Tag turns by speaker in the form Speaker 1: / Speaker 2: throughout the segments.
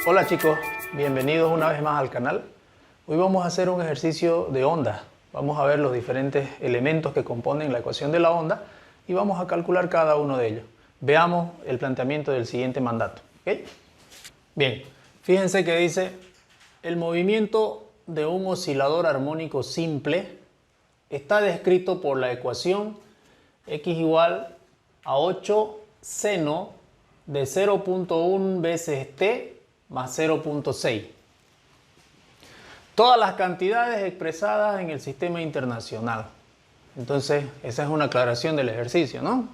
Speaker 1: Hola chicos, bienvenidos una vez más al canal. Hoy vamos a hacer un ejercicio de onda. Vamos a ver los diferentes elementos que componen la ecuación de la onda y vamos a calcular cada uno de ellos. Veamos el planteamiento del siguiente mandato. ¿Okay? Bien, fíjense que dice: el movimiento de un oscilador armónico simple está descrito por la ecuación x igual a 8 seno de 0.1 veces t más 0.6. Todas las cantidades expresadas en el sistema internacional. Entonces, esa es una aclaración del ejercicio, ¿no?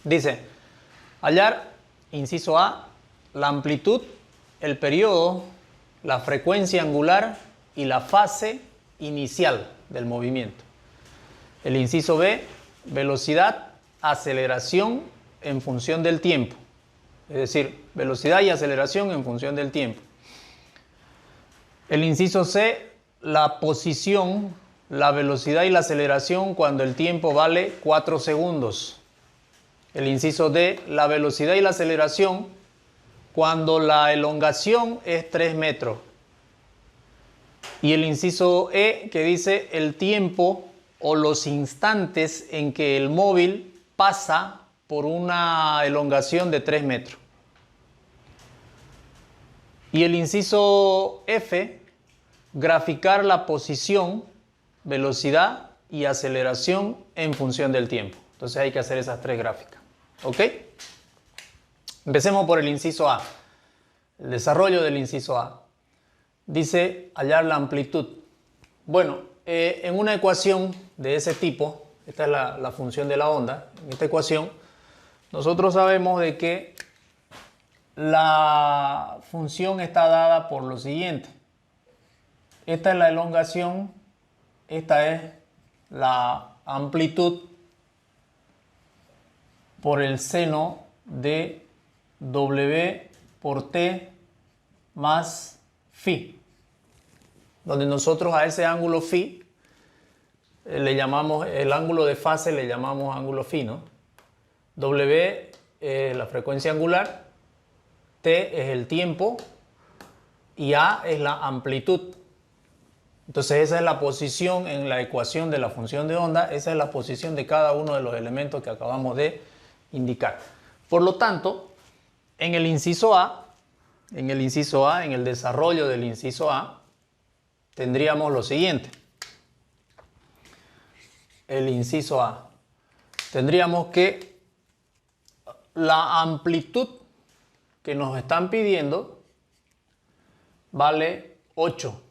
Speaker 1: Dice: hallar, inciso A, la amplitud, el periodo, la frecuencia angular y la fase inicial del movimiento. El inciso B, velocidad, aceleración en función del tiempo. Es decir, velocidad y aceleración en función del tiempo. El inciso C, la posición, la velocidad y la aceleración cuando el tiempo vale 4 segundos. El inciso D, la velocidad y la aceleración cuando la elongación es 3 metros. Y el inciso E, que dice el tiempo o los instantes en que el móvil pasa por una elongación de 3 metros. Y el inciso F, graficar la posición, velocidad y aceleración en función del tiempo. Entonces hay que hacer esas tres gráficas. ¿Ok? Empecemos por el inciso A. El desarrollo del inciso A. Dice hallar la amplitud. Bueno, en una ecuación de ese tipo, esta es la función de la onda, en esta ecuación, nosotros sabemos de que la función está dada por lo siguiente. Esta es la elongación, esta es la amplitud por el seno de W por T más phi, donde nosotros a ese ángulo phi le llamamos, el ángulo de fase le llamamos ángulo phi, ¿no? W es la frecuencia angular, T es el tiempo y A es la amplitud. Entonces esa es la posición en la ecuación de la función de onda, esa es la posición de cada uno de los elementos que acabamos de indicar. Por lo tanto, en el inciso A, en el desarrollo del inciso A, tendríamos lo siguiente. El inciso A. Tendríamos que la amplitud que nos están pidiendo vale 8.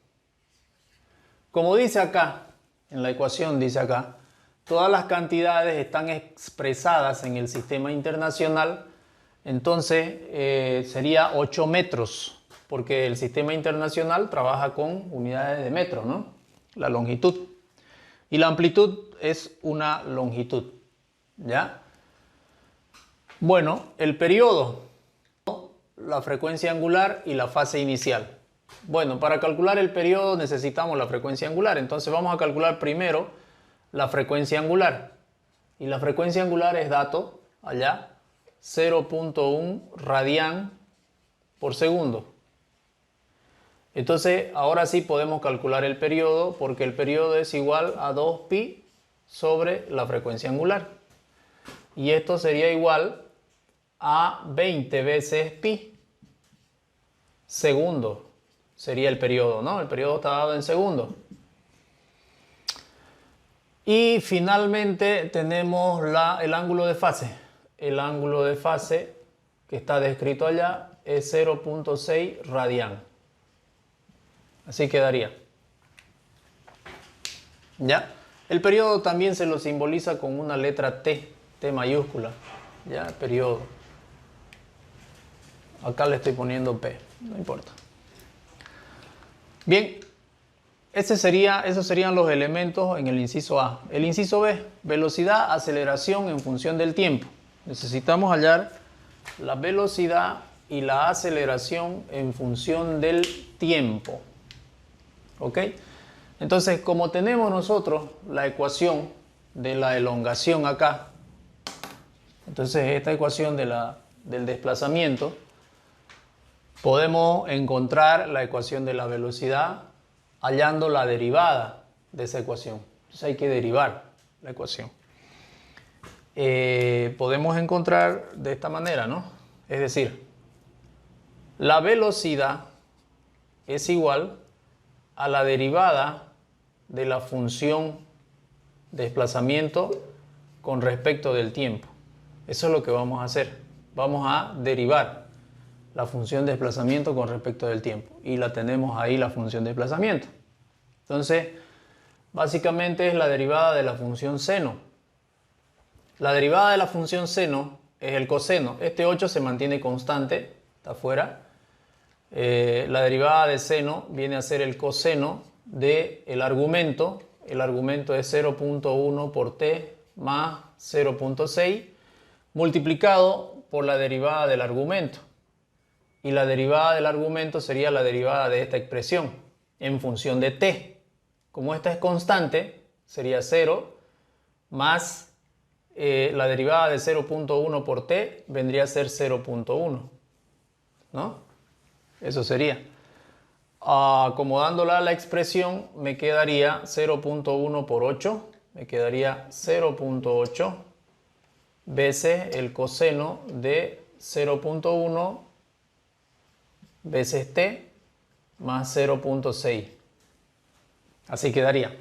Speaker 1: Como dice acá, en la ecuación dice acá, todas las cantidades están expresadas en el sistema internacional, entonces sería 8 metros, porque el sistema internacional trabaja con unidades de metros, ¿no? La longitud. Y la amplitud es una longitud, ¿ya? Bueno, el periodo, la frecuencia angular y la fase inicial. Bueno, para calcular el periodo necesitamos la frecuencia angular, entonces vamos a calcular primero la frecuencia angular. Y la frecuencia angular es dato, allá, 0.1 radián por segundo. Entonces, ahora sí podemos calcular el periodo, porque el periodo es igual a 2pi sobre la frecuencia angular. Y esto sería igual a 20 veces pi. Segundo sería el periodo, ¿no? El periodo está dado en segundos. Y finalmente tenemos el ángulo de fase. El ángulo de fase que está descrito allá es 0.6 radián. Así quedaría. ¿Ya? El periodo también se lo simboliza con una letra T, T mayúscula. ¿Ya? Periodo. Acá le estoy poniendo P, no importa. Bien, esos serían los elementos en el inciso A. El inciso B, velocidad, aceleración en función del tiempo. Necesitamos hallar la velocidad y la aceleración en función del tiempo. ¿Ok? Entonces, como tenemos nosotros la ecuación de la elongación acá, entonces esta ecuación del desplazamiento Podemos encontrar la ecuación de la velocidad hallando la derivada de esa ecuación. Entonces hay que derivar la ecuación. Podemos encontrar de esta manera, ¿no? Es decir, la velocidad es igual a la derivada de la función desplazamiento con respecto del tiempo. Eso es lo que vamos a hacer. Vamos a derivar la función desplazamiento con respecto del tiempo. Y la tenemos ahí, la función desplazamiento. Entonces, básicamente es la derivada de la función seno. La derivada de la función seno es el coseno. Este 8 se mantiene constante, está afuera. La derivada de seno viene a ser el coseno del argumento. El argumento es 0.1 por t más 0.6 multiplicado por la derivada del argumento. Y la derivada del argumento sería la derivada de esta expresión en función de t. Como esta es constante, sería 0 más la derivada de 0.1 por t vendría a ser 0.1, ¿no? Eso sería. Acomodándola a la expresión me quedaría 0.1 por 8, me quedaría 0.8 veces el coseno de 0.1 veces t más 0.6. Así quedaría.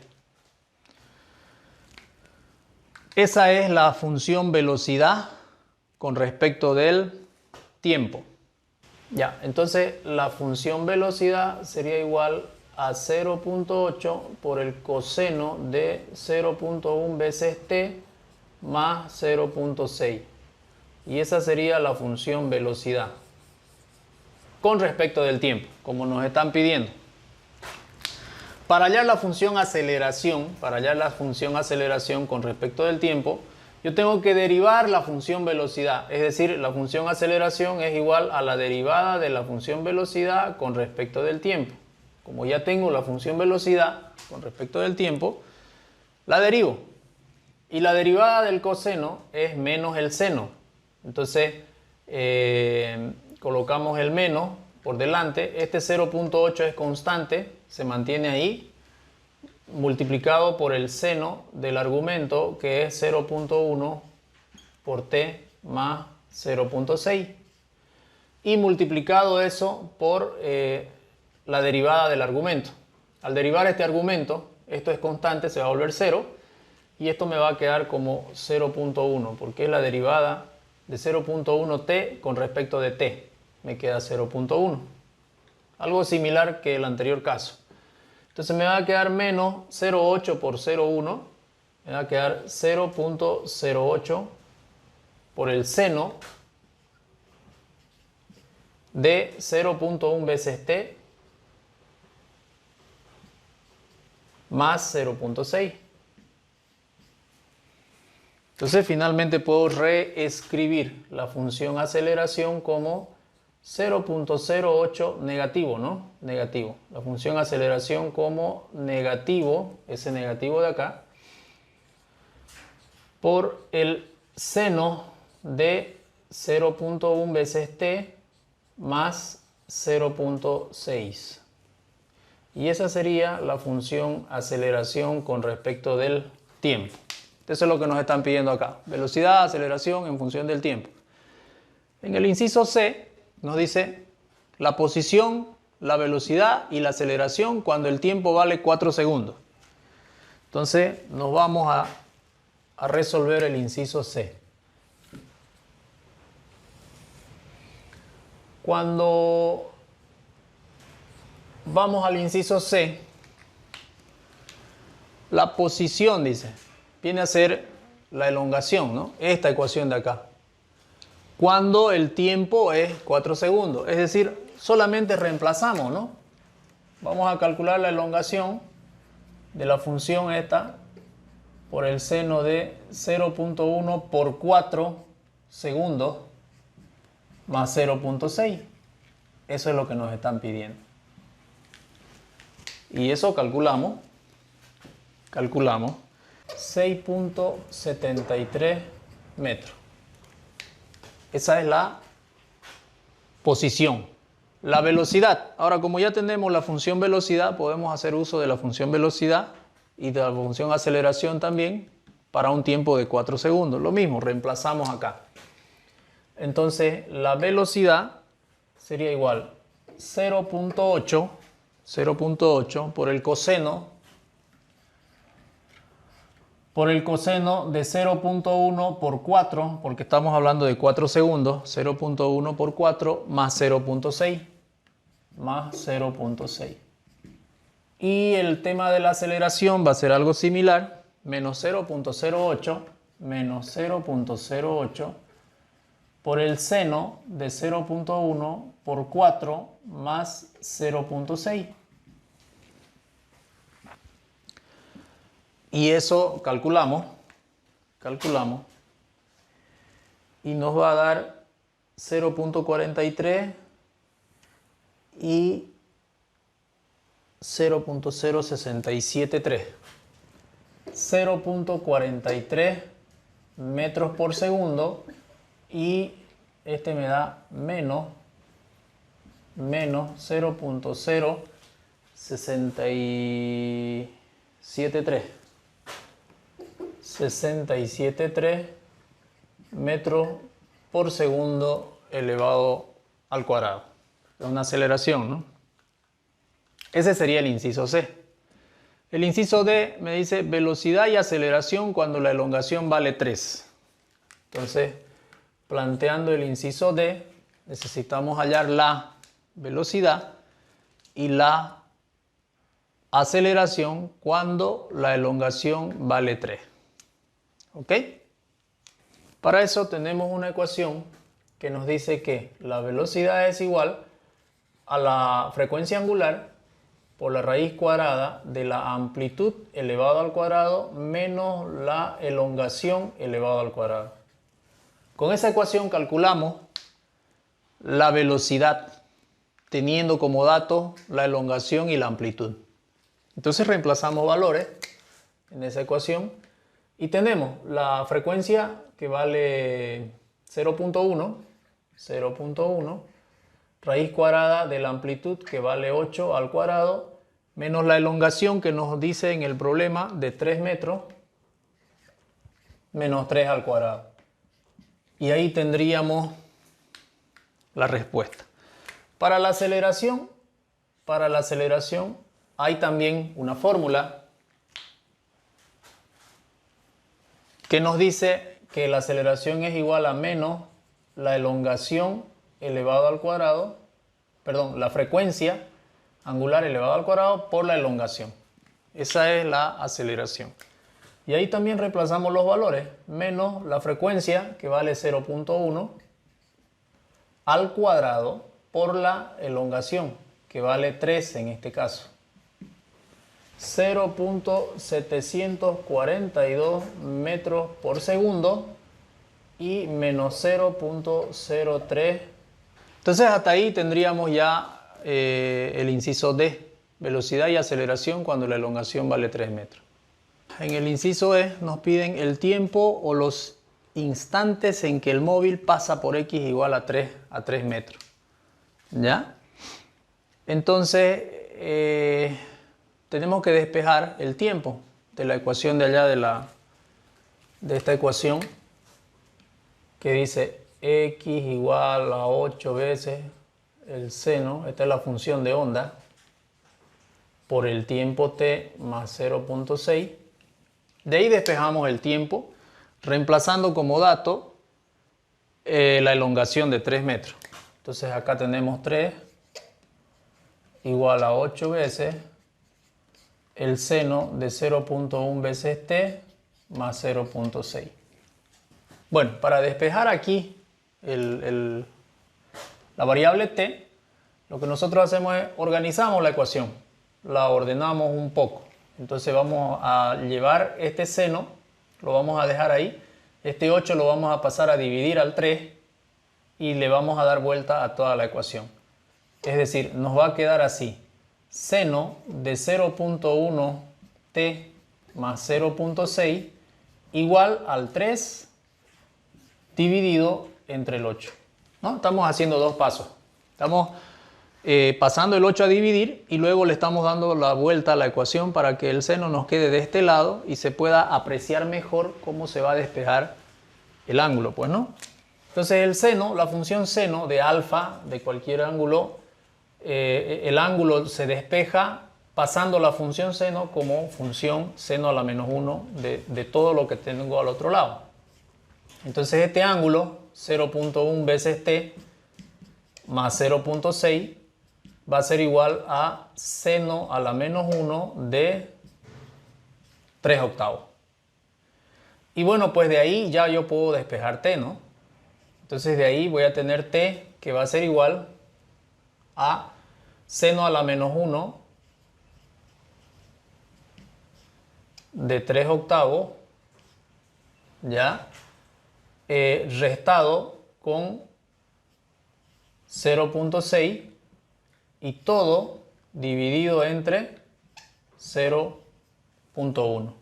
Speaker 1: Esa es la función velocidad con respecto del tiempo. Ya, entonces la función velocidad sería igual a 0.8 por el coseno de 0.1 veces t más 0.6. Y esa sería la función velocidad con respecto del tiempo, como nos están pidiendo. Para hallar la función aceleración, con respecto del tiempo, yo tengo que derivar la función velocidad. Es decir, la función aceleración es igual a la derivada de la función velocidad con respecto del tiempo. Como ya tengo la función velocidad con respecto del tiempo, la derivo. Y la derivada del coseno es menos el seno. Entonces, colocamos el menos por delante. Este 0.8 es constante, se mantiene ahí, multiplicado por el seno del argumento, que es 0.1 por t más 0.6. Y multiplicado eso por la derivada del argumento. Al derivar este argumento, esto es constante, se va a volver 0. Y esto me va a quedar como 0.1, porque es la derivada de 0.1t con respecto de t. Me queda 0.1. Algo similar que el anterior caso. Entonces me va a quedar menos 0.8 por 0.1. Me va a quedar 0.08 por el seno de 0.1 veces t más 0.6. Entonces finalmente puedo reescribir la función aceleración como 0.08 negativo, ¿no? Negativo. La función aceleración como negativo, ese negativo de acá, por el seno de 0.1 veces t más 0.6. Y esa sería la función aceleración con respecto del tiempo. Eso es lo que nos están pidiendo acá. Velocidad, aceleración en función del tiempo. En el inciso C nos dice la posición, la velocidad y la aceleración cuando el tiempo vale 4 segundos. Entonces nos vamos a resolver el inciso C. Cuando vamos al inciso C, la posición, dice, viene a ser la elongación, ¿no? Esta ecuación de acá. Cuando el tiempo es 4 segundos. Es decir, solamente reemplazamos, ¿no? Vamos a calcular la elongación de la función esta por el seno de 0.1 por 4 segundos más 0.6. Eso es lo que nos están pidiendo. Y eso calculamos 6.73 metros. Esa es la posición La velocidad. Ahora, como ya tenemos la función velocidad, podemos hacer uso de la función velocidad y de la función aceleración también para un tiempo de 4 segundos. Lo mismo, reemplazamos acá. Entonces, la velocidad sería igual 0.8 por el coseno de 0.1 por 4, porque estamos hablando de 4 segundos, 0.1 por 4 más 0.6, más 0.6. Y el tema de la aceleración va a ser algo similar, menos 0.08 por el seno de 0.1 por 4 más 0.6. Y eso calculamos y nos va a dar 0.43 y 0.0673. 0.43 metros por segundo y este me da menos 0.0673 metros por segundo elevado al cuadrado. Es una aceleración, ¿no? Ese sería el inciso C. El inciso D me dice velocidad y aceleración cuando la elongación vale 3. Entonces, planteando el inciso D, necesitamos hallar la velocidad y la aceleración cuando la elongación vale 3. ¿Ok? Para eso tenemos una ecuación que nos dice que la velocidad es igual a la frecuencia angular por la raíz cuadrada de la amplitud elevado al cuadrado menos la elongación elevado al cuadrado. Con esa ecuación calculamos la velocidad teniendo como dato la elongación y la amplitud. Entonces reemplazamos valores en esa ecuación y tenemos la frecuencia que vale 0.1, raíz cuadrada de la amplitud que vale 8 al cuadrado, menos la elongación que nos dice en el problema de 3 metros, menos 3 al cuadrado. Y ahí tendríamos la respuesta. Para la aceleración hay también una fórmula que nos dice que la aceleración es igual a menos la elongación elevado al cuadrado, perdón, la frecuencia angular elevado al cuadrado por la elongación. Esa es la aceleración. Y ahí también reemplazamos los valores, menos la frecuencia que vale 0.1 al cuadrado por la elongación que vale 3 en este caso. 0.742 metros por segundo y menos 0.03. Entonces hasta ahí tendríamos ya el inciso D, velocidad y aceleración cuando la elongación vale 3 metros. En el inciso E nos piden el tiempo o los instantes en que el móvil pasa por X igual a 3 metros. ¿Ya? Entonces tenemos que despejar el tiempo de la ecuación de allá de esta ecuación que dice X igual a 8 veces el seno, esta es la función de onda, por el tiempo t más 0.6. De ahí despejamos el tiempo, reemplazando como dato la elongación de 3 metros. Entonces acá tenemos 3 igual a 8 veces el seno de 0.1 veces t más 0.6. Bueno, para despejar aquí la variable t, lo que nosotros hacemos es organizamos la ecuación, la ordenamos un poco. Entonces vamos a llevar este seno, lo vamos a dejar ahí, este 8 lo vamos a pasar a dividir al 3 y le vamos a dar vuelta a toda la ecuación. Es decir, nos va a quedar así, seno de 0.1 t más 0.6 igual al 3 dividido entre el 8. ¿No? Estamos haciendo dos pasos. Estamos pasando el 8 a dividir y luego le estamos dando la vuelta a la ecuación para que el seno nos quede de este lado y se pueda apreciar mejor cómo se va a despejar el ángulo, pues, ¿no? Entonces el seno, la función seno de alfa de cualquier ángulo, el ángulo se despeja pasando la función seno como función seno a la menos 1 de todo lo que tengo al otro lado. Entonces este ángulo, 0.1 veces t más 0.6, va a ser igual a seno a la menos 1 de 3 octavos. Y bueno, pues de ahí ya yo puedo despejar t, ¿no? Entonces de ahí voy a tener t que va a ser igual a seno a la menos 1 de 3 octavos, ya, restado con 0.6 y todo dividido entre 0.1.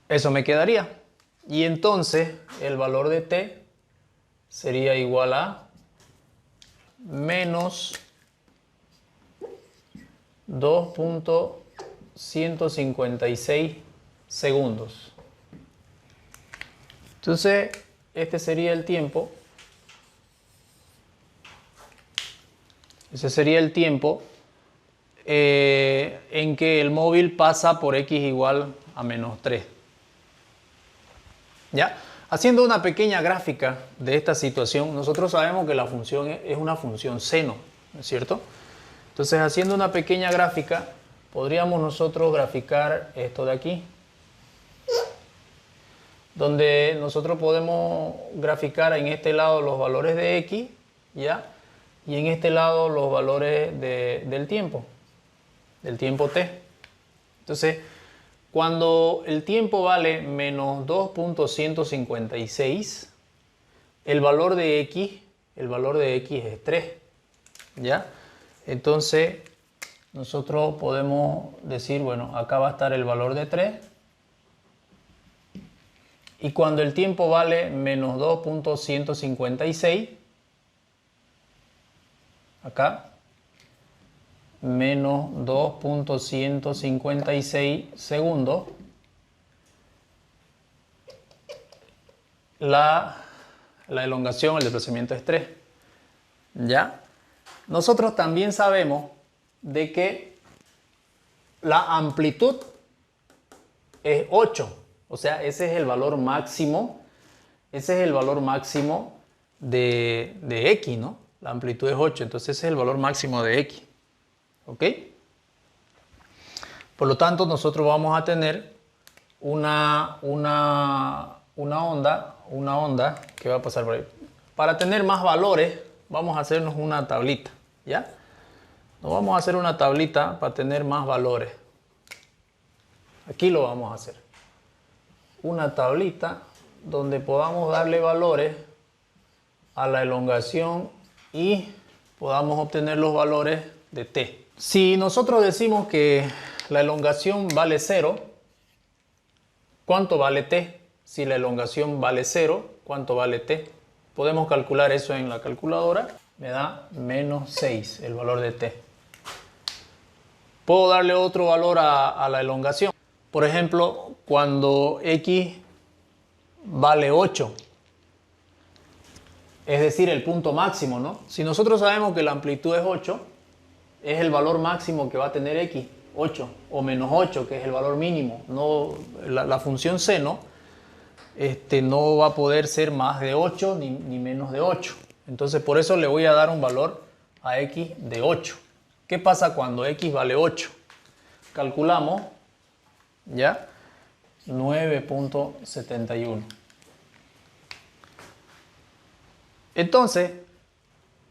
Speaker 1: Eso me quedaría. Y entonces el valor de t sería igual a menos 2.156 segundos. Entonces, este sería el tiempo. Ese sería el tiempo en que el móvil pasa por x igual a menos 3. ¿Ya? Haciendo una pequeña gráfica de esta situación, nosotros sabemos que la función es una función seno, ¿no es cierto? Entonces, haciendo una pequeña gráfica, podríamos nosotros graficar esto de aquí, donde nosotros podemos graficar en este lado los valores de x, ¿ya? Y en este lado los valores del tiempo t. Entonces, cuando el tiempo vale menos 2.156, el valor de x es 3, ¿ya? Entonces, nosotros podemos decir, bueno, acá va a estar el valor de 3. Y cuando el tiempo vale menos 2.156, acá, menos 2.156 segundos, la elongación, el desplazamiento es 3. ¿Ya? Nosotros también sabemos de que la amplitud es 8. O sea, ese es el valor máximo. Ese es el valor máximo de x, ¿no? La amplitud es 8, entonces ese es el valor máximo de x. ¿Ok? Por lo tanto, nosotros vamos a tener una onda que va a pasar por ahí. Para tener más valores, vamos a hacernos una tablita, ¿ya? Nos vamos a hacer una tablita para tener más valores. Aquí lo vamos a hacer. Una tablita donde podamos darle valores a la elongación y podamos obtener los valores de t. Si nosotros decimos que la elongación vale 0, ¿cuánto vale t? Si la elongación vale 0, ¿cuánto vale t? Podemos calcular eso en la calculadora. Me da menos 6 el valor de t. Puedo darle otro valor a la elongación. Por ejemplo, cuando x vale 8, es decir, el punto máximo, ¿no? Si nosotros sabemos que la amplitud es 8, es el valor máximo que va a tener x, 8 o menos 8, que es el valor mínimo. No, la función seno no va a poder ser más de 8 ni menos de 8. Entonces, por eso le voy a dar un valor a x de 8. ¿Qué pasa cuando x vale 8? Calculamos, ¿ya? 9.71. Entonces,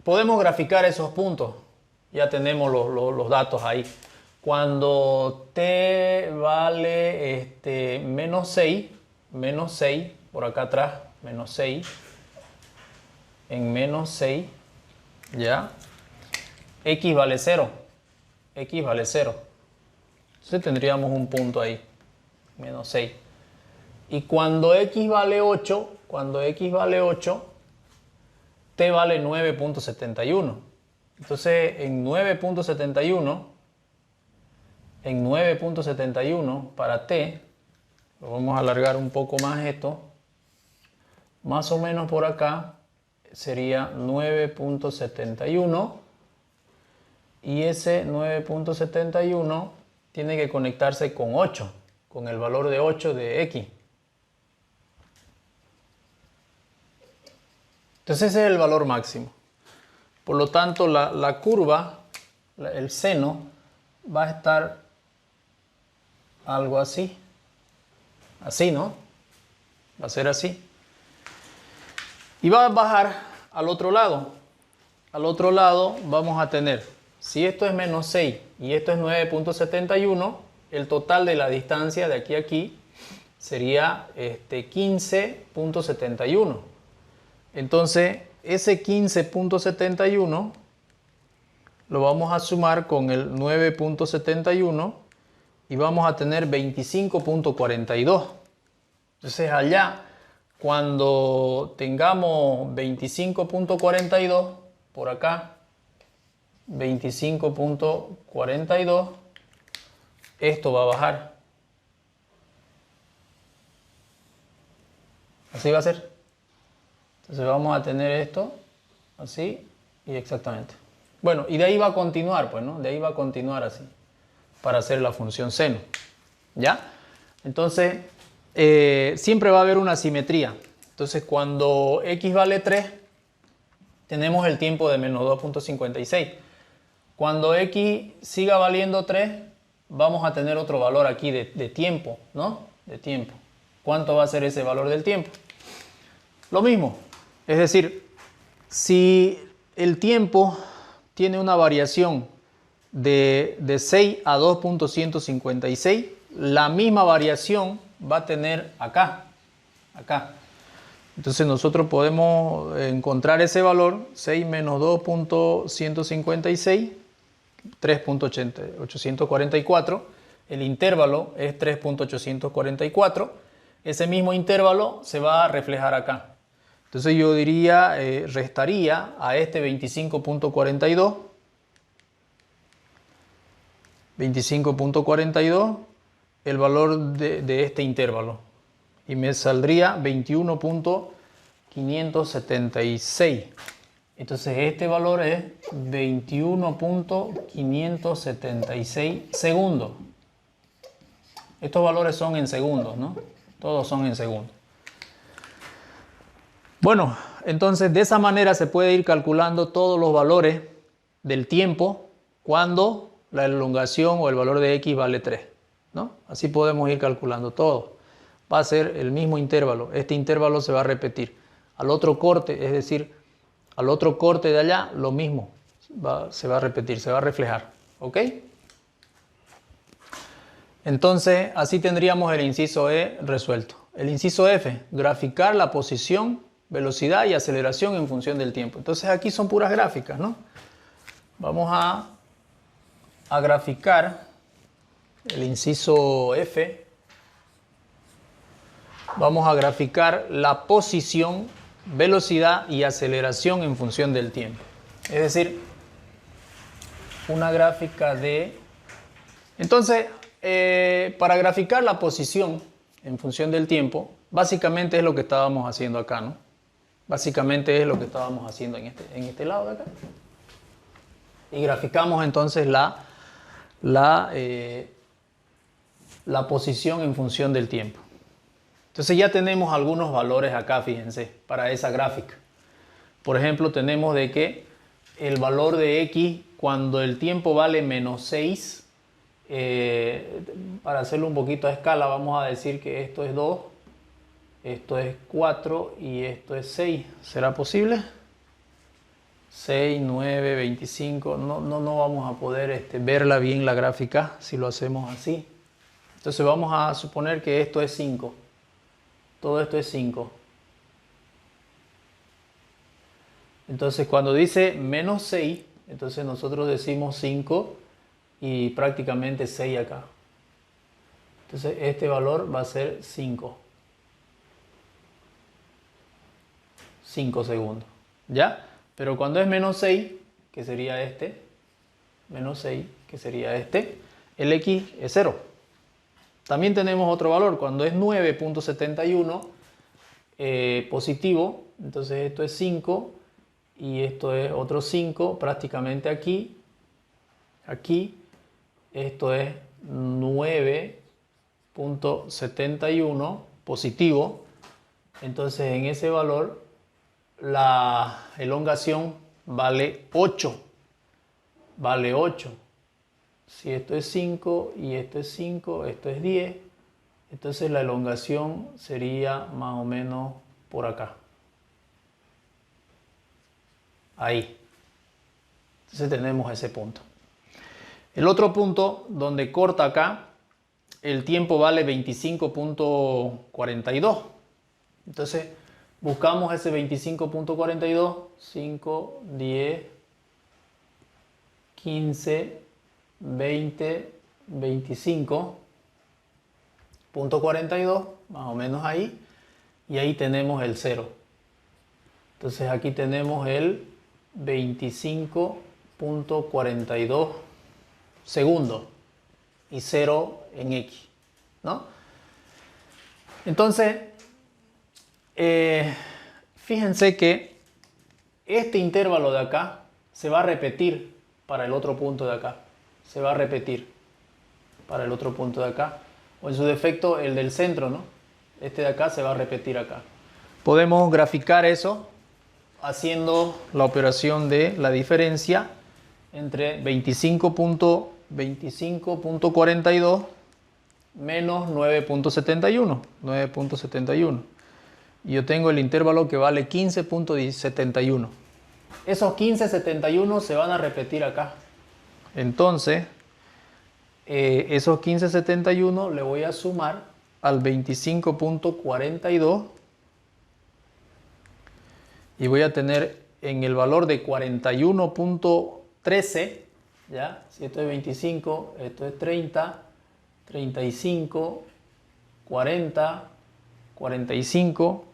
Speaker 1: podemos graficar esos puntos. Ya tenemos los datos ahí. Cuando t vale menos 6, por acá atrás, menos 6, en menos 6, ¿ya? X vale 0. Entonces tendríamos un punto ahí, menos 6. Y cuando x vale 8, t vale 9.71. Entonces en 9.71 para t, lo vamos a alargar un poco más esto, más o menos por acá sería 9.71 y ese 9.71 tiene que conectarse con 8, con el valor de 8 de x. Entonces ese es el valor máximo. Por lo tanto, la curva, el seno, va a estar algo así. Así, ¿no? Va a ser así. Y va a bajar al otro lado. Al otro lado vamos a tener, si esto es menos 6 y esto es 9.71, el total de la distancia de aquí a aquí sería 15.71. Entonces, ese 15.71 lo vamos a sumar con el 9.71 y vamos a tener 25.42. Entonces, allá, cuando tengamos 25.42, por acá, 25.42, esto va a bajar. Así va a ser. Entonces vamos a tener esto así y exactamente. Bueno, y de ahí va a continuar, pues, ¿no? De ahí va a continuar así para hacer la función seno. ¿Ya? Entonces, siempre va a haber una simetría. Entonces, cuando x vale 3, tenemos el tiempo de menos 2.56. Cuando x siga valiendo 3, vamos a tener otro valor aquí de tiempo, ¿no? De tiempo. ¿Cuánto va a ser ese valor del tiempo? Lo mismo. Es decir, si el tiempo tiene una variación de 6 a 2.156, la misma variación va a tener acá. Entonces nosotros podemos encontrar ese valor, 6 menos 2.156, 3.844. El intervalo es 3.844. Ese mismo intervalo se va a reflejar acá. Entonces yo diría, restaría a este 25.42, 25.42, el valor de este intervalo. Y me saldría 21.576. Entonces este valor es 21.576 segundos. Estos valores son en segundos, ¿no? Todos son en segundos. Bueno, entonces de esa manera se puede ir calculando todos los valores del tiempo cuando la elongación o el valor de x vale 3, ¿no? Así podemos ir calculando todo. Va a ser el mismo intervalo. Este intervalo se va a repetir. Al otro corte, es decir, al otro corte de allá, lo mismo. Se va a repetir, se va a reflejar. ¿Ok? Entonces, así tendríamos el inciso E resuelto. El inciso F, graficar la posición, velocidad y aceleración en función del tiempo. Entonces, aquí son puras gráficas, ¿no? Vamos a graficar el inciso F. Vamos a graficar la posición, velocidad y aceleración en función del tiempo. Es decir, una gráfica de... Entonces, para graficar la posición en función del tiempo, básicamente es lo que estábamos haciendo acá, ¿no? Básicamente es lo que estábamos haciendo en este lado de acá. Y graficamos entonces la posición en función del tiempo. Entonces ya tenemos algunos valores acá, fíjense, para esa gráfica. Por ejemplo, tenemos de que el valor de x cuando el tiempo vale menos 6, para hacerlo un poquito a escala, vamos a decir que esto es 2, esto es 4 y esto es 6. ¿Será posible? 6, 9, 25. No vamos a poder verla bien la gráfica si lo hacemos así. Entonces vamos a suponer que esto es 5. Todo esto es 5. Entonces cuando dice menos 6, entonces nosotros decimos 5 y prácticamente 6 acá. Entonces este valor va a ser 5. 5 segundos. ¿ya? Pero cuando es menos 6, que sería este, menos 6, que sería este, el x es 0. También tenemos otro valor, cuando es 9.71 positivo, entonces esto es 5 y esto es otro 5 prácticamente aquí, esto es 9.71 positivo, entonces en ese valor la elongación vale 8, vale 8. Si esto es 5 y esto es 5, esto es 10, entonces la elongación sería más o menos por acá. Ahí. Entonces tenemos ese punto. El otro punto donde corta acá, el tiempo vale 25.42. Entonces buscamos ese 25.42, 5, 10, 15, 20, 25.42, más o menos ahí, y ahí tenemos el 0. Entonces aquí tenemos el 25.42 segundos y 0 en x, ¿no? Entonces, fíjense que este intervalo de acá se va a repetir para el otro punto de acá. Se va a repetir para el otro punto de acá. O en su defecto, el del centro, ¿no? Este de acá se va a repetir acá. Podemos graficar eso haciendo la operación de la diferencia entre 25.42 menos 9.71. 9.71. Y yo tengo el intervalo que vale 15.71. Esos 15.71 se van a repetir acá. Entonces, esos 15.71 le voy a sumar al 25.42 y voy a tener en el valor de 41.13, ¿ya? Si esto es 25, esto es 30, 35, 40, 45,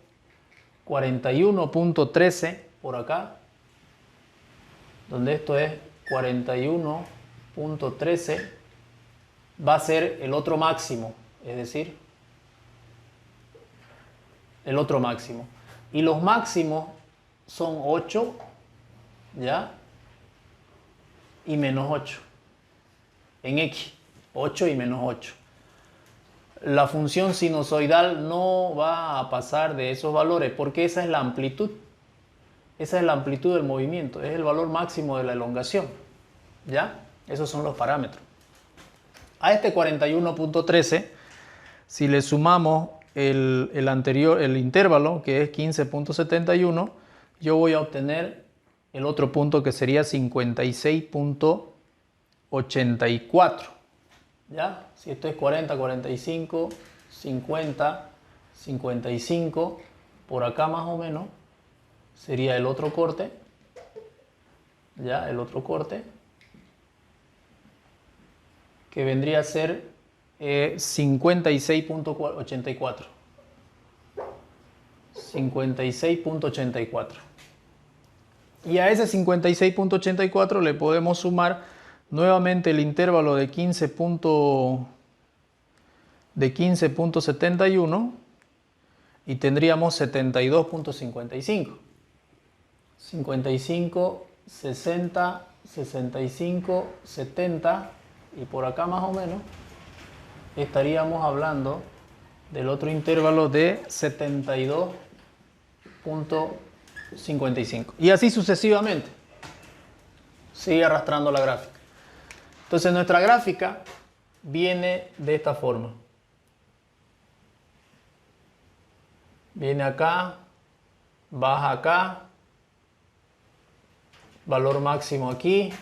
Speaker 1: 41.13 por acá, donde esto es 41.13, va a ser el otro máximo, es decir, el otro máximo. Y los máximos son 8, ¿ya? Y menos 8. En x, 8 y menos 8. La función sinusoidal no va a pasar de esos valores porque esa es la amplitud. Esa es la amplitud del movimiento, es el valor máximo de la elongación, ¿ya? Esos son los parámetros. A este 41.13, si le sumamos el anterior, el intervalo, que es 15.71, yo voy a obtener el otro punto que sería 56.84. ¿Ya? Si esto es 40, 45, 50, 55, por acá más o menos, sería el otro corte. ¿Ya? El otro corte. Que vendría a ser 56.84. 56.84. Y a ese 56.84 le podemos sumar nuevamente el intervalo de 15.71 y tendríamos 72.55. 55, 60, 65, 70 y por acá más o menos estaríamos hablando del otro intervalo de 72.55 y así sucesivamente. Sigue arrastrando la gráfica. Entonces nuestra gráfica viene de esta forma. Viene acá, baja acá, valor máximo aquí,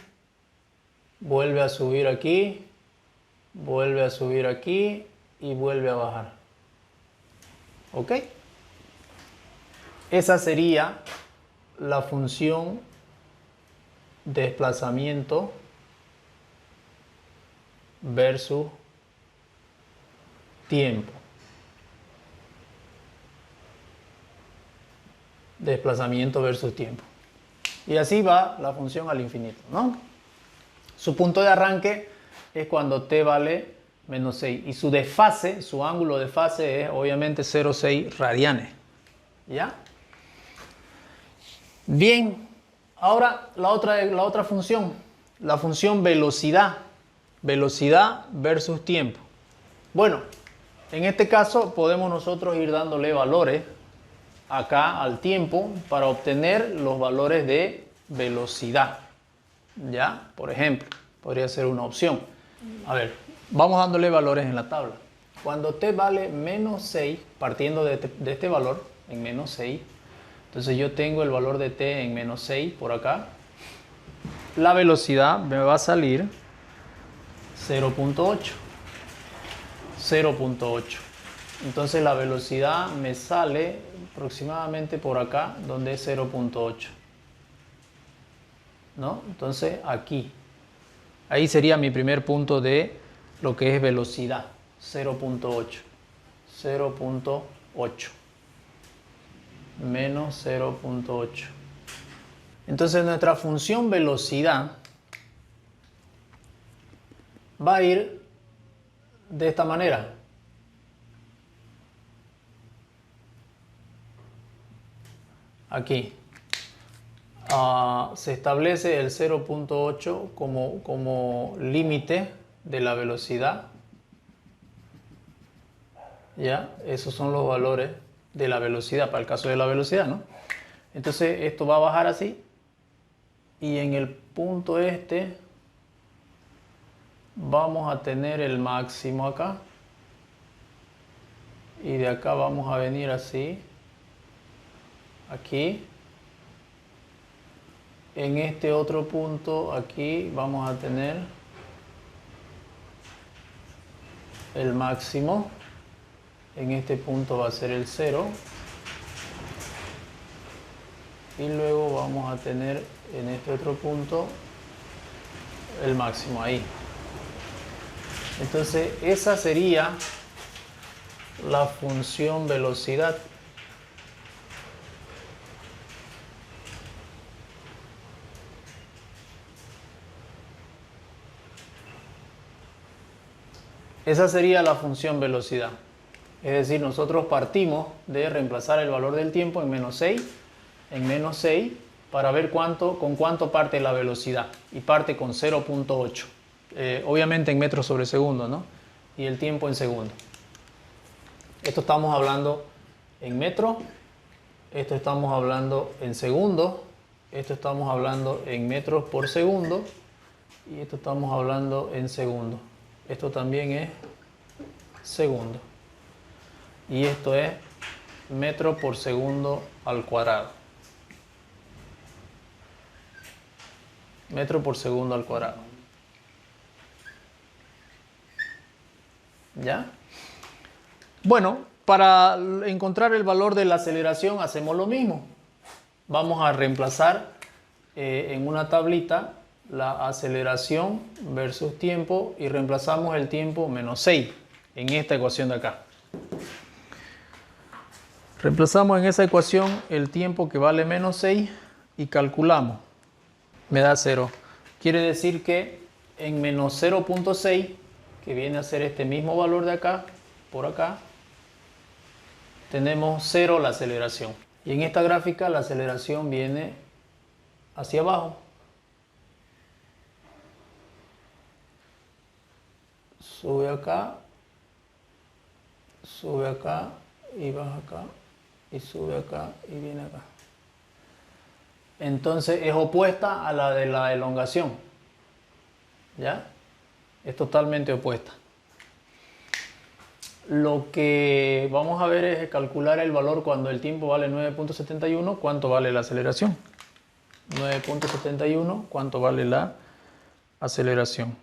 Speaker 1: vuelve a subir aquí, vuelve a subir aquí y vuelve a bajar. ¿Ok? Esa sería la función desplazamiento versus tiempo. Desplazamiento versus tiempo. Y así va la función al infinito, ¿no? Su punto de arranque es cuando t vale menos 6. Y su desfase, su ángulo de fase es obviamente 0,6 radianes. ¿Ya? Bien, ahora la otra función, la función velocidad. Velocidad versus tiempo. Bueno, en este caso podemos nosotros ir dándole valores acá al tiempo para obtener los valores de velocidad. ¿Ya? Por ejemplo, podría ser una opción. A ver, vamos dándole valores en la tabla. Cuando t vale menos 6, partiendo de este valor, en menos 6, entonces yo tengo el valor de t en menos 6 por acá. La velocidad me va a salir 0.8. 0.8. Entonces la velocidad me sale aproximadamente por acá, donde es 0.8. ¿No? Entonces aquí. Ahí sería mi primer punto de lo que es velocidad. 0.8. 0.8. Menos 0.8. Entonces nuestra función velocidad va a ir de esta manera. Aquí. Se establece el 0.8 como límite de la velocidad. ¿Ya? Esos son los valores de la velocidad, para el caso de la velocidad, ¿no? Entonces esto va a bajar así. Y en el punto este vamos a tener el máximo acá. Y de acá vamos a venir así. Aquí. En este otro punto aquí vamos a tener el máximo. En este punto va a ser el 0. Y luego vamos a tener en este otro punto el máximo ahí. Entonces esa sería la función velocidad. Esa sería la función velocidad. Es decir, nosotros partimos de reemplazar el valor del tiempo en menos 6, para ver con cuánto parte la velocidad. Y parte con 0.8. Obviamente en metros sobre segundo, ¿no? Y el tiempo en segundo. Esto estamos hablando en metros. Esto estamos hablando en segundos. Esto estamos hablando en metros por segundo. Y esto estamos hablando en segundos. Esto también es segundo. Y esto es metro por segundo al cuadrado. Metro por segundo al cuadrado. ¿Ya? Bueno, para encontrar el valor de la aceleración hacemos lo mismo. Vamos a reemplazar en una tablita la aceleración versus tiempo y reemplazamos el tiempo menos 6 en esta ecuación de acá. Reemplazamos en esa ecuación el tiempo que vale menos 6 y calculamos. Me da 0. Quiere decir que en menos 0.6, que viene a ser este mismo valor de acá, por acá, tenemos 0 la aceleración. Y en esta gráfica la aceleración viene hacia abajo. Sube acá y baja acá y sube acá y viene acá. Entonces es opuesta a la de la elongación. ¿Ya? Es totalmente opuesta. Lo que vamos a ver es calcular el valor cuando el tiempo vale 9.71, ¿cuánto vale la aceleración? 9.71, ¿cuánto vale la aceleración?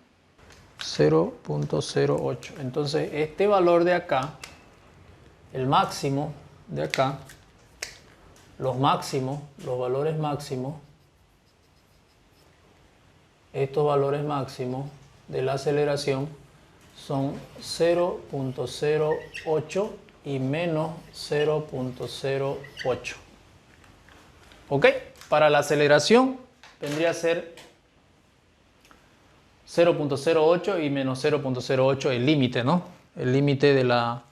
Speaker 1: 0.08. Entonces este valor de acá, el máximo de acá, los máximos, los valores máximos, estos valores máximos de la aceleración son 0.08 y menos 0.08. ¿Ok? para la aceleración vendría a ser 0.08 y menos 0.08 el límite, ¿no? El límite de la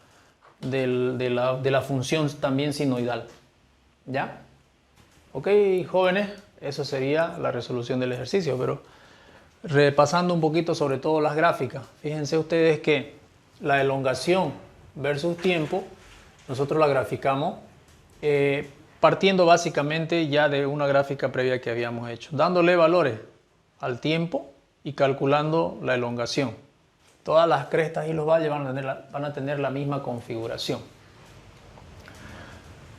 Speaker 1: función también sinoidal. ¿Ya? Ok, jóvenes, eso sería la resolución del ejercicio, pero repasando un poquito sobre todo las gráficas, fíjense ustedes que la elongación versus tiempo, nosotros la graficamos partiendo básicamente ya de una gráfica previa que habíamos hecho, dándole valores al tiempo y calculando la elongación. Todas las crestas y los valles van a tener la misma configuración.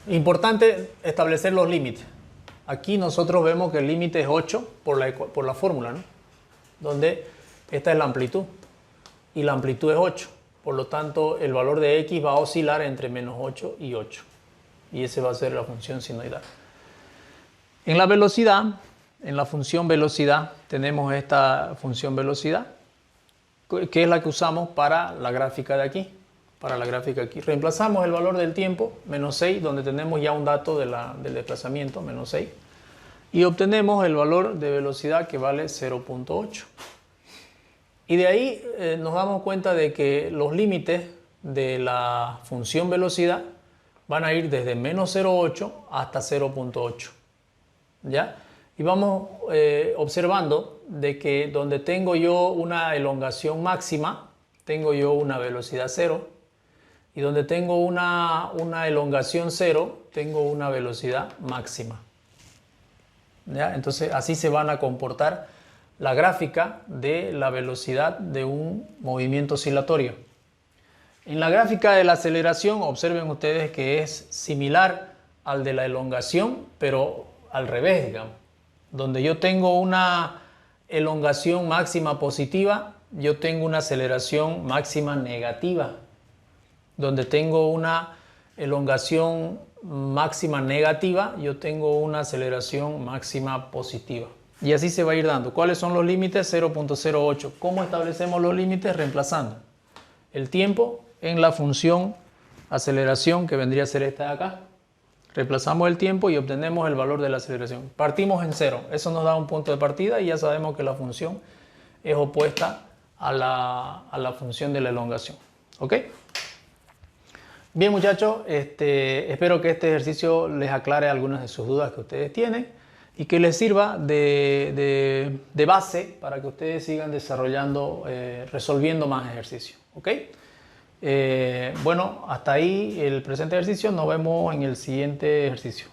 Speaker 1: Importante establecer los límites. Aquí nosotros vemos que el límite es 8 por la fórmula, ¿no? Donde esta es la amplitud y la amplitud es 8. Por lo tanto, el valor de x va a oscilar entre menos 8 y 8. Y ese va a ser la función sinoidal. En la velocidad, en la función velocidad, tenemos esta función velocidad, que es la que usamos para la gráfica de aquí. Para la gráfica aquí. Reemplazamos el valor del tiempo, menos 6, donde tenemos ya un dato del desplazamiento, menos 6. Y obtenemos el valor de velocidad que vale 0.8. Y de ahí nos damos cuenta de que los límites de la función velocidad van a ir desde menos 0.8 hasta 0.8. ¿Ya? Y vamos observando de que donde tengo yo una elongación máxima, tengo yo una velocidad 0. Y donde tengo una elongación 0, tengo una velocidad máxima. ¿Ya? Entonces así se van a comportar la gráfica de la velocidad de un movimiento oscilatorio. En la gráfica de la aceleración, observen ustedes que es similar al de la elongación, pero al revés, digamos. Donde yo tengo una elongación máxima positiva, yo tengo una aceleración máxima negativa. Donde tengo una elongación máxima negativa, yo tengo una aceleración máxima positiva. Y así se va a ir dando. ¿Cuáles son los límites? 0.08. ¿Cómo establecemos los límites? Reemplazando el tiempo en la función aceleración, que vendría a ser esta de acá. Reemplazamos el tiempo y obtenemos el valor de la aceleración. Partimos en 0. Eso nos da un punto de partida y ya sabemos que la función es opuesta a la función de la elongación. ¿Ok? Bien, muchachos, espero que este ejercicio les aclare algunas de sus dudas que ustedes tienen y que les sirva de base para que ustedes sigan desarrollando, resolviendo más ejercicios. ¿Ok? Bueno, hasta ahí el presente ejercicio. Nos vemos en el siguiente ejercicio.